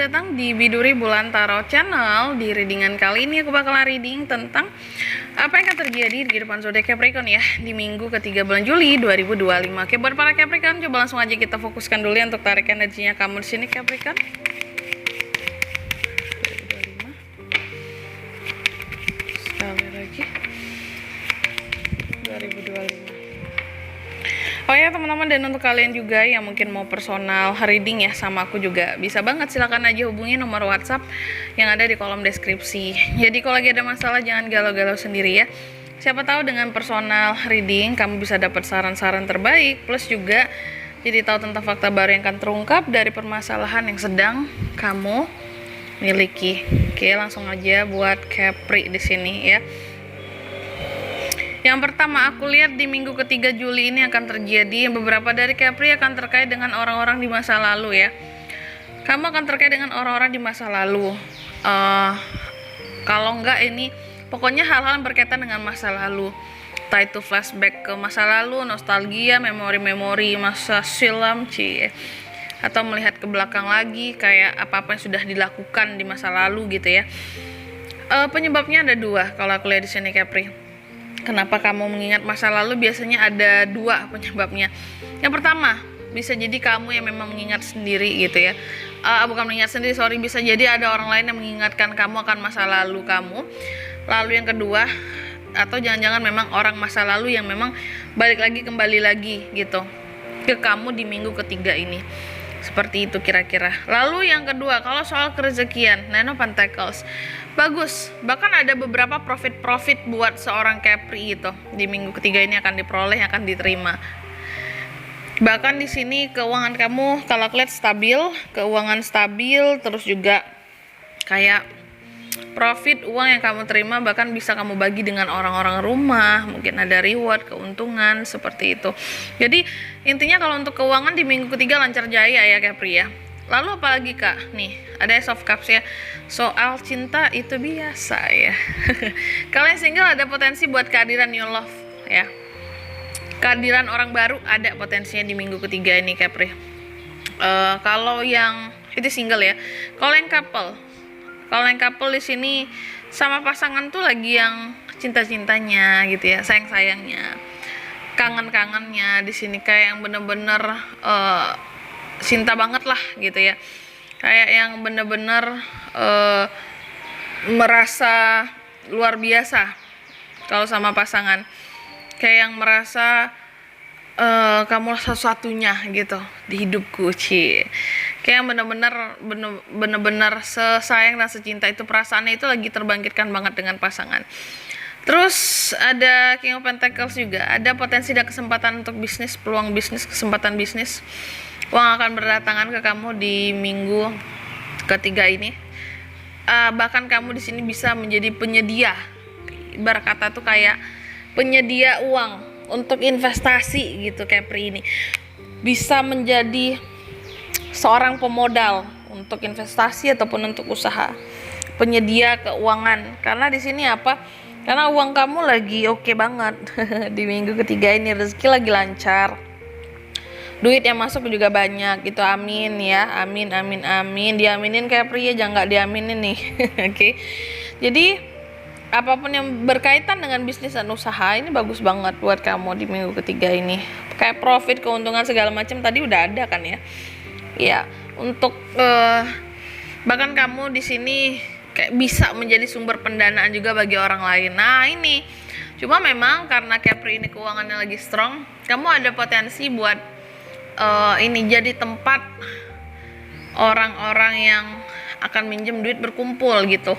datang di Biduri Bulan Tarot Channel. Di readingan kali ini aku bakalan reading tentang apa yang akan terjadi di kehidupan zodiak Capricorn ya di minggu ketiga bulan Juli 2025. Oke, buat para Capricorn, coba langsung aja kita fokuskan dulu ya untuk tarik energinya kamu di sini Capricorn. 2025. Sekali lagi. 2025. Oh ya teman-teman, dan untuk kalian juga yang mungkin mau personal reading ya sama aku juga bisa banget, silakan aja hubungi nomor WhatsApp yang ada di kolom deskripsi. Jadi kalau lagi ada masalah jangan galau-galau sendiri ya. Siapa tahu dengan personal reading kamu bisa dapat saran-saran terbaik, plus juga jadi tahu tentang fakta baru yang akan terungkap dari permasalahan yang sedang kamu miliki. Oke, langsung aja buat Capri di sini ya. Yang pertama aku lihat di minggu ketiga Juli ini akan terjadi beberapa dari Capri akan terkait dengan orang-orang di masa lalu ya. Kamu akan terkait dengan orang-orang di masa lalu. Kalau enggak ini pokoknya hal-hal yang berkaitan dengan masa lalu. Entah itu flashback ke masa lalu, nostalgia, memori-memori masa silam atau melihat ke belakang lagi kayak apa-apa yang sudah dilakukan di masa lalu gitu ya. Penyebabnya ada dua kalau aku lihat di sini Capri. Kenapa kamu mengingat masa lalu? Biasanya ada dua penyebabnya. Yang pertama, bisa jadi kamu yang memang mengingat sendiri gitu ya. Bukan mengingat sendiri, bisa jadi ada orang lain yang mengingatkan kamu akan masa lalu kamu. Lalu yang kedua, atau jangan-jangan memang orang masa lalu yang memang kembali lagi gitu ke kamu di minggu ketiga ini. Seperti itu kira-kira. Lalu yang kedua, kalau soal kerezekian, Nine of Pentacles bagus, bahkan ada beberapa profit buat seorang Capri itu di minggu ketiga ini akan diperoleh, akan diterima. Bahkan di sini keuangan kamu kalau lihat stabil, keuangan stabil, terus juga kayak profit uang yang kamu terima bahkan bisa kamu bagi dengan orang-orang rumah, mungkin ada reward, keuntungan seperti itu. Jadi intinya kalau untuk keuangan di minggu ketiga lancar jaya ya Capri ya. Lalu apalagi kak, nih ada Ace of Cups ya. Soal cinta itu biasa ya. Kalian single ada potensi buat kehadiran new love ya. Kehadiran orang baru ada potensinya di minggu ketiga ini Capri. Kalau yang itu single ya. Kalau yang couple di sini sama pasangan tuh lagi yang cinta-cintanya gitu ya, sayang-sayangnya, kangen-kangennya di sini kayak yang bener-bener cinta banget lah gitu ya, kayak yang bener-bener merasa luar biasa kalau sama pasangan, kayak yang merasa kamu satu-satunya gitu di hidupku kayak yang bener-bener sesayang dan secinta itu, perasaannya itu lagi terbangkitkan banget dengan pasangan. Terus ada King of Pentacles juga, ada potensi dan kesempatan untuk bisnis, peluang bisnis, kesempatan bisnis, uang akan berdatangan ke kamu di minggu ketiga ini. Bahkan kamu di sini bisa menjadi penyedia, ibarat kata tuh kayak penyedia uang untuk investasi gitu Capri ini, bisa menjadi seorang pemodal untuk investasi ataupun untuk usaha, penyedia keuangan. Karena di sini apa? Karena uang kamu lagi oke banget di minggu ketiga ini, rezeki lagi lancar, duit yang masuk juga banyak gitu. Amin ya, amin. Diaminin Capri ya, jangan nggak diaminin nih. Oke. Jadi apapun yang berkaitan dengan bisnis dan usaha ini bagus banget buat kamu di minggu ketiga ini. Kayak profit, keuntungan segala macam tadi udah ada kan ya. Ya, untuk bahkan kamu di sini kayak bisa menjadi sumber pendanaan juga bagi orang lain. Nah, ini cuma memang karena Capri ini keuangannya lagi strong, kamu ada potensi buat ini jadi tempat orang-orang yang akan minjem duit berkumpul gitu.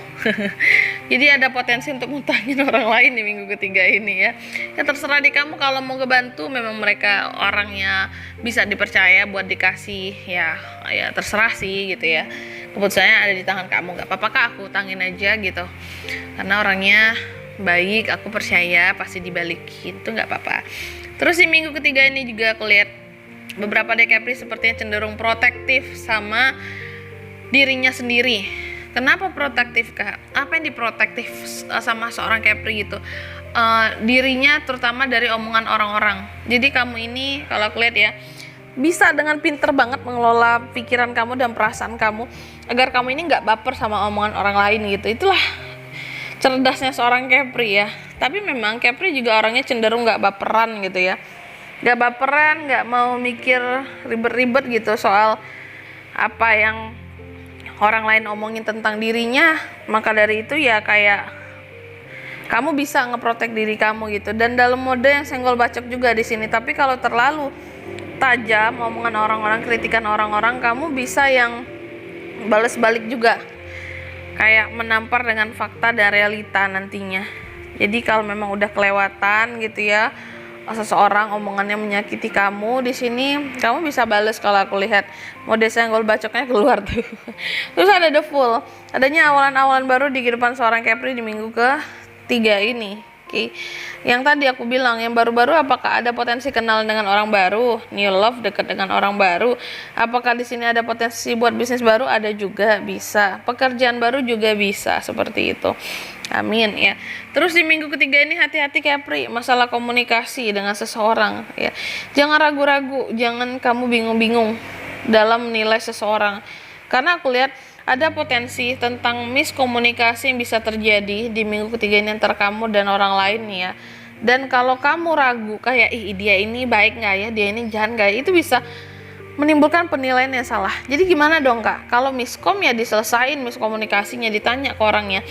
Jadi ada potensi untuk ngutangin orang lain di minggu ketiga ini ya. Ya terserah di kamu, kalau mau ngebantu memang mereka orangnya bisa dipercaya buat dikasih ya terserah sih gitu ya. Keputusannya ada di tangan kamu, nggak apa-apa kak aku utangin aja gitu. Karena orangnya baik, aku percaya pasti dibalikin, itu nggak apa-apa. Terus di minggu ketiga ini juga aku lihat beberapa dari Capri sepertinya cenderung protektif sama dirinya sendiri. Kenapa protektif kak? Apa yang diprotektif sama seorang Capri gitu? Dirinya terutama dari omongan orang-orang. Jadi kamu ini kalau aku lihat ya, bisa dengan pinter banget mengelola pikiran kamu dan perasaan kamu agar kamu ini nggak baper sama omongan orang lain gitu. Itulah cerdasnya seorang Kepri ya. Tapi memang Kepri juga orangnya cenderung nggak baperan gitu ya, nggak baperan, nggak mau mikir ribet-ribet gitu soal apa yang orang lain omongin tentang dirinya. Maka dari itu ya kayak kamu bisa ngeprotek diri kamu gitu, dan dalam mode yang senggol bacok juga di sini. Tapi kalau terlalu tajam omongan orang-orang, kritikan orang-orang, kamu bisa yang balas balik juga, kayak menampar dengan fakta dan realita nantinya. Jadi kalau memang udah kelewatan gitu ya, seseorang omongannya menyakiti kamu di sini, kamu bisa bales. Kalau aku lihat mode senggol bacoknya keluar tuh. Terus ada the full, adanya awalan-awalan baru di kehidupan seorang Kepri di minggu ke-3 ini. Oke. Yang tadi aku bilang yang baru-baru, apakah ada potensi kenal dengan orang baru, new love, dekat dengan orang baru? Apakah di sini ada potensi buat bisnis baru? Ada juga, bisa. Pekerjaan baru juga bisa, seperti itu. Amin ya. Terus di minggu ke-3 ini hati-hati Kepri, masalah komunikasi dengan seseorang ya. Jangan ragu-ragu, jangan kamu bingung-bingung dalam menilai seseorang. Karena aku lihat ada potensi tentang miskomunikasi yang bisa terjadi di minggu ke-3 ini antara kamu dan orang lain nih ya. Dan kalau kamu ragu kayak dia ini baik nggak ya, dia ini jahat nggak ya, itu bisa menimbulkan penilaian yang salah. Jadi gimana dong Kak? Kalau miskom ya diselesain miskomunikasinya, ditanya ke orangnya,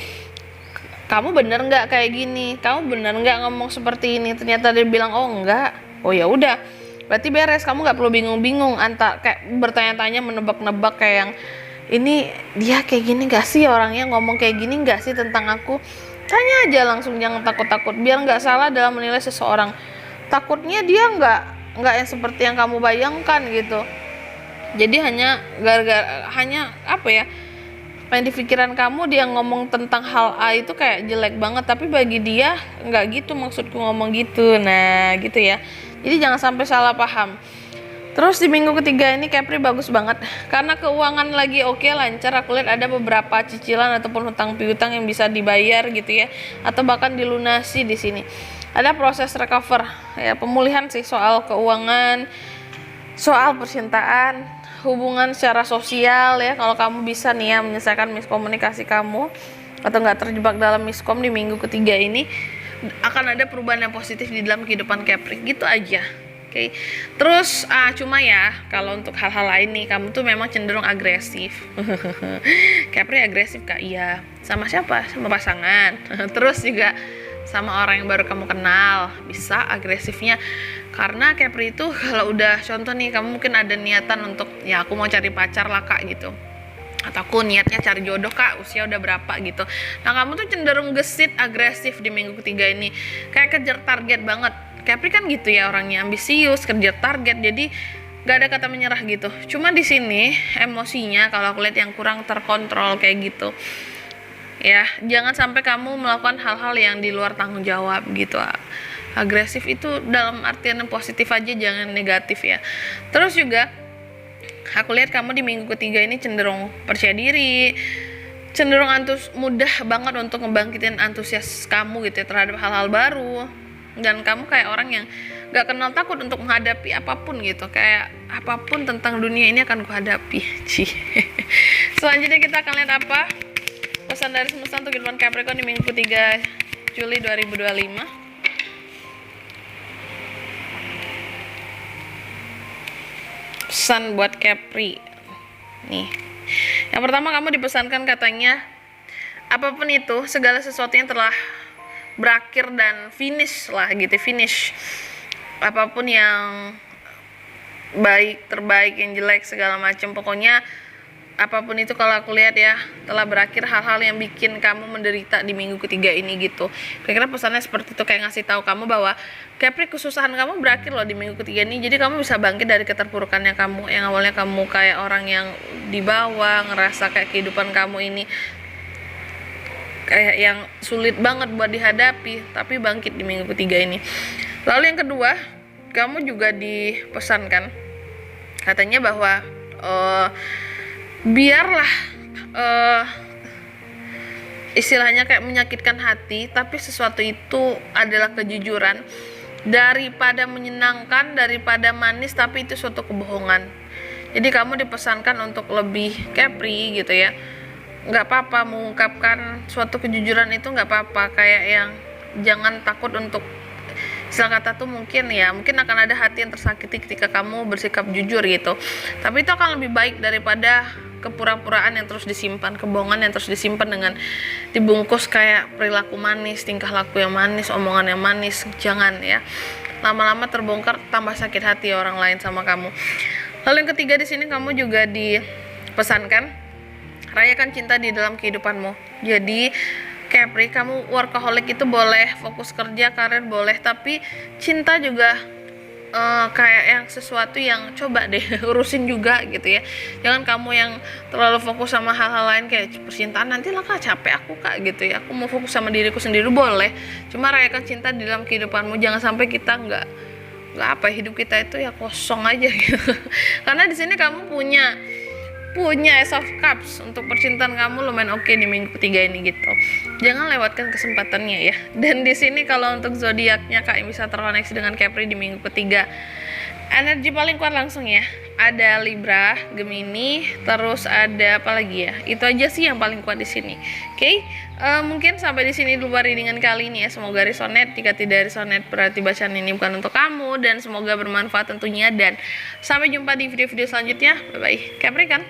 kamu bener nggak kayak gini? Kamu bener nggak ngomong seperti ini? Ternyata dia bilang oh enggak, oh ya udah, berarti beres. Kamu nggak perlu bingung-bingung antar kayak bertanya-tanya, menebak-nebak kayak yang ini dia kayak gini gak sih, orangnya ngomong kayak gini gak sih tentang aku. Tanya aja langsung, jangan takut-takut, biar nggak salah dalam menilai seseorang. Takutnya dia nggak yang seperti yang kamu bayangkan gitu. Jadi hanya hanya apa ya, yang di pikiran kamu dia ngomong tentang hal A itu kayak jelek banget, tapi bagi dia nggak gitu maksudku ngomong gitu. Nah gitu ya, jadi jangan sampai salah paham. Terus di minggu ke-3 ini Kepri bagus banget karena keuangan lagi oke, lancar. Aku lihat ada beberapa cicilan ataupun hutang piutang yang bisa dibayar gitu ya, atau bahkan dilunasi di sini. Ada proses recover ya, pemulihan sih soal keuangan, soal percintaan, hubungan secara sosial ya. Kalau kamu bisa nih ya menyelesaikan miskomunikasi kamu atau nggak terjebak dalam miskom di minggu ke-3 ini, akan ada perubahan yang positif di dalam kehidupan Kepri. Gitu aja. Oke. Terus cuma ya kalau untuk hal-hal lain nih, kamu tuh memang cenderung agresif. Kepri agresif Kak? Iya. Sama siapa? Sama pasangan. Terus juga sama orang yang baru kamu kenal, bisa agresifnya. Karena Kepri itu kalau udah contoh nih, kamu mungkin ada niatan untuk ya aku mau cari pacar lah Kak gitu, atau aku niatnya cari jodoh Kak, usia udah berapa gitu. Nah kamu tuh cenderung gesit, agresif di minggu ke-3 ini, kayak kejar target banget. Kepri kan gitu ya, orangnya ambisius, kejar target, jadi gak ada kata menyerah gitu. Cuma di sini emosinya kalau aku lihat yang kurang terkontrol kayak gitu ya. Jangan sampai kamu melakukan hal-hal yang di luar tanggung jawab gitu. Agresif itu dalam artian yang positif aja, jangan negatif ya. Terus juga aku lihat kamu di minggu ke-3 ini cenderung percaya diri, cenderung mudah banget untuk ngebangkitin antusias kamu gitu ya terhadap hal-hal baru. Dan kamu kayak orang yang gak kenal takut untuk menghadapi apapun gitu, kayak apapun tentang dunia ini akan kuhadapi. Selanjutnya kita akan lihat apa pesan dari semesta untuk kehidupan Capricorn di minggu 3 Juli 2025. Pesan buat Capri nih, yang pertama kamu dipesankan katanya, apapun itu, segala sesuatu yang telah berakhir dan finish lah gitu, finish apapun yang baik, terbaik, yang jelek, segala macam, pokoknya apapun itu kalau aku lihat ya telah berakhir hal-hal yang bikin kamu menderita di minggu ke-3 ini gitu. Kira-kira pesannya seperti itu, kayak ngasih tahu kamu bahwa Capri, kesusahan kamu berakhir loh di minggu ke-3 ini, jadi kamu bisa bangkit dari keterpurukannya kamu yang awalnya kamu kayak orang yang di bawah, ngerasa kayak kehidupan kamu ini kayak yang sulit banget buat dihadapi, tapi bangkit di minggu ke-3 ini. Lalu yang kedua, kamu juga dipesankan katanya bahwa biarlah istilahnya kayak menyakitkan hati, tapi sesuatu itu adalah kejujuran. daripada menyenangkan, daripada manis, tapi itu suatu kebohongan. Jadi kamu dipesankan untuk lebih Capri gitu ya. Nggak apa-apa mengungkapkan suatu kejujuran, itu nggak apa-apa. Kayak yang jangan takut untuk, istilah kata tuh mungkin akan ada hati yang tersakiti ketika kamu bersikap jujur gitu. Tapi itu akan lebih baik daripada kepura-puraan yang terus disimpan, kebohongan yang terus disimpan dengan dibungkus kayak perilaku manis, tingkah laku yang manis, omongan yang manis. Jangan ya. Lama-lama terbongkar, tambah sakit hati orang lain sama kamu. Lalu yang ketiga, di sini kamu juga dipesankan rayakan cinta di dalam kehidupanmu. Jadi Capri, kamu workaholic itu boleh, fokus kerja, karir boleh, tapi cinta juga kayak yang sesuatu yang coba deh urusin juga gitu ya. Jangan kamu yang terlalu fokus sama hal-hal lain kayak percintaan, nanti lah kak capek aku kak gitu ya. Aku mau fokus sama diriku sendiri, boleh, cuma rayakan cinta di dalam kehidupanmu. Jangan sampai kita nggak hidup kita itu ya kosong aja gitu. Karena di sini kamu punya Ace of Cups untuk percintaan kamu lumayan oke di minggu ketiga ini gitu. Jangan lewatkan kesempatannya ya. Dan di sini kalau untuk zodiaknya kak yang bisa terkoneksi dengan Capri di minggu ketiga, energi paling kuat langsung ya. Ada Libra, Gemini, terus ada apa lagi ya? Itu aja sih yang paling kuat di sini. Oke, mungkin sampai di sini dulu readingan kali ini ya. Semoga resonate. Jika tidak resonate berarti bacaan ini bukan untuk kamu, dan semoga bermanfaat tentunya. Dan sampai jumpa di video-video selanjutnya. Bye bye. Capri kan?